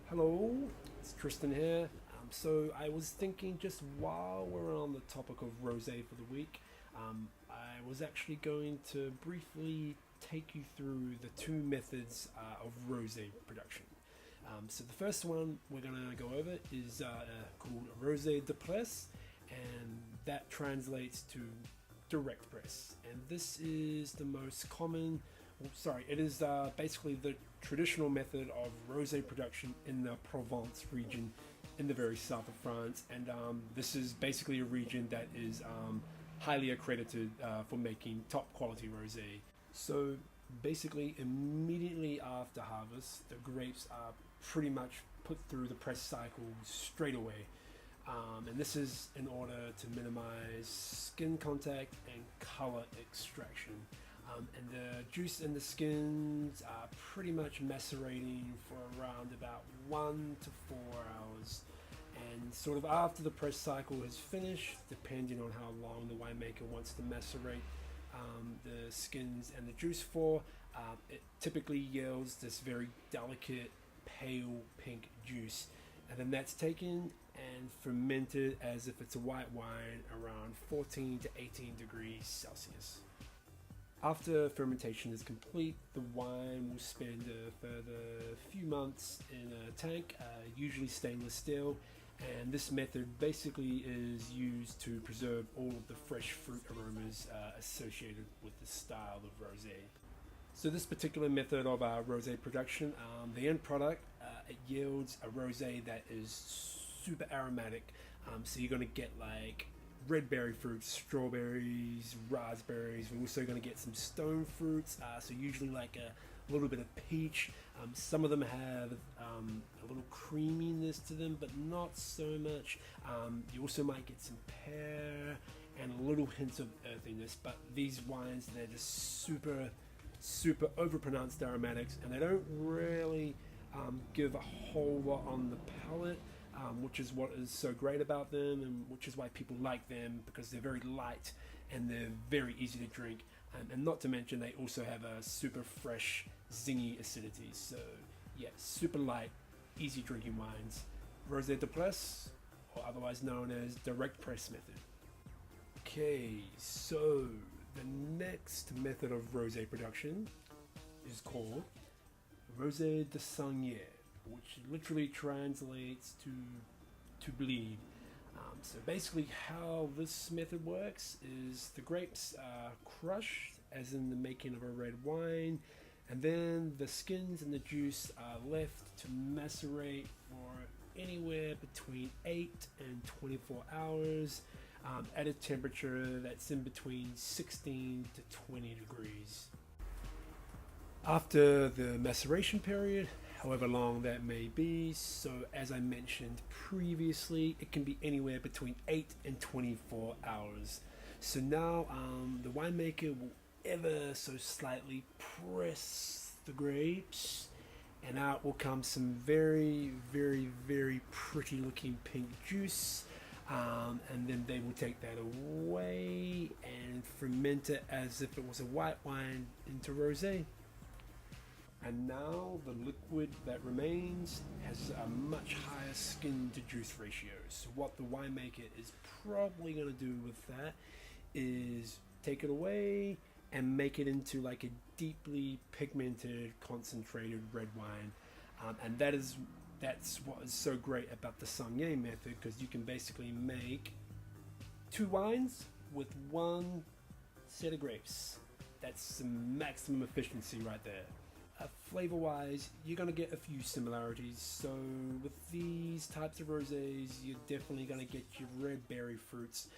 Hello, it's Tristan here. So I was thinking, just while we're on the topic of rosé for the week, I was actually going to briefly take you through the two methods of rosé production. So the first one we're going to go over is called rosé de presse, and that translates to direct press. And this is the most common, well, sorry, it is basically the traditional method of rosé production in the Provence region in the very south of France. And this is basically a region that is highly accredited for making top quality rosé. So basically, immediately after harvest, the grapes are pretty much put through the press cycle straight away. And this is in order to minimize skin contact and color extraction. And the juice in the skins are pretty much macerating for around about 1 to 4 hours. And sort of after the press cycle has finished, depending on how long the winemaker wants to macerate the skins and the juice for, it typically yields this very delicate pale pink juice, and then that's taken and fermented as if it's a white wine around 14 to 18 degrees Celsius. After fermentation is complete, the wine will spend a further few months in a tank, usually stainless steel, and this method basically is used to preserve all of the fresh fruit aromas associated with the style of rosé. So this particular method of rosé production, the end product, it yields a rosé that is super aromatic. So you're going to get like red berry fruits, strawberries, raspberries. We're also going to get some stone fruits, so usually like a little bit of peach. Some of them have a little creaminess to them, but not so much. You also might get some pear and a little hints of earthiness, but these wines, they're just super overpronounced aromatics, and they don't really give a whole lot on the palate, which is what is so great about them, and which is why people like them, because they're very light and they're very easy to drink, and not to mention they also have a super fresh zingy acidity. So yeah, super light, easy drinking wines. Rosé de presse, or otherwise known as direct press method. Okay, so the next method of rosé production is called rosé de saignée, which literally translates to bleed. So basically, how this method works is the grapes are crushed, as in the making of a red wine, and then the skins and the juice are left to macerate for anywhere between 8 and 24 hours at a temperature that's in between 16 to 20 degrees. After the maceration period, however long that may be, so as I mentioned previously, it can be anywhere between 8 and 24 hours. So now the winemaker will ever so slightly press the grapes, and out will come some very pretty looking pink juice. And then they will take that away and ferment it as if it was a white wine into rosé. And now the liquid that remains has a much higher skin to juice ratio. So what the winemaker is probably going to do with that is take it away and make it into like a deeply pigmented, concentrated red wine. And that's what is so great about the saignée method, because you can basically make two wines with one set of grapes. That's some maximum efficiency right there. Flavor-wise, you're going to get a few similarities. So with these types of rosés, you're definitely going to get your red berry fruits,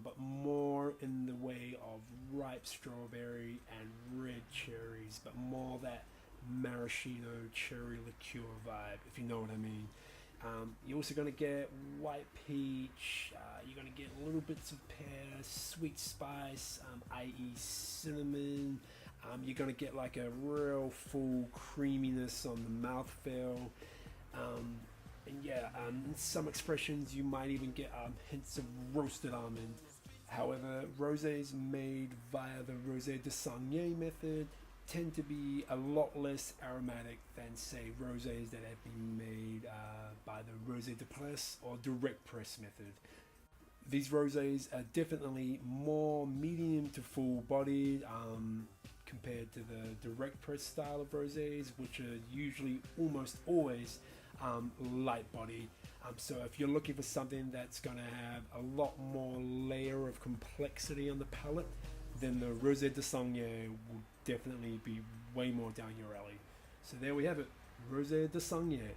but more in the way of ripe strawberry and red cherries, but more that maraschino cherry liqueur vibe, if you know what I mean. You're also going to get white peach, you're going to get little bits of pear, sweet spice, i.e. cinnamon. You're going to get like a real full creaminess on the mouthfeel. And yeah, in some expressions you might even get hints of roasted almond. However, rosés made via the rosé de saignée method tend to be a lot less aromatic than, say, rosés that have been made the rosé de presse or direct press method. These rosés are definitely more medium to full bodied compared to the direct press style of rosés, which are usually almost always light bodied. So if you're looking for something that's going to have a lot more layer of complexity on the palate, then the Rosé de Sangnier will definitely be way more down your alley. So there we have it, Rosé de Sangnier.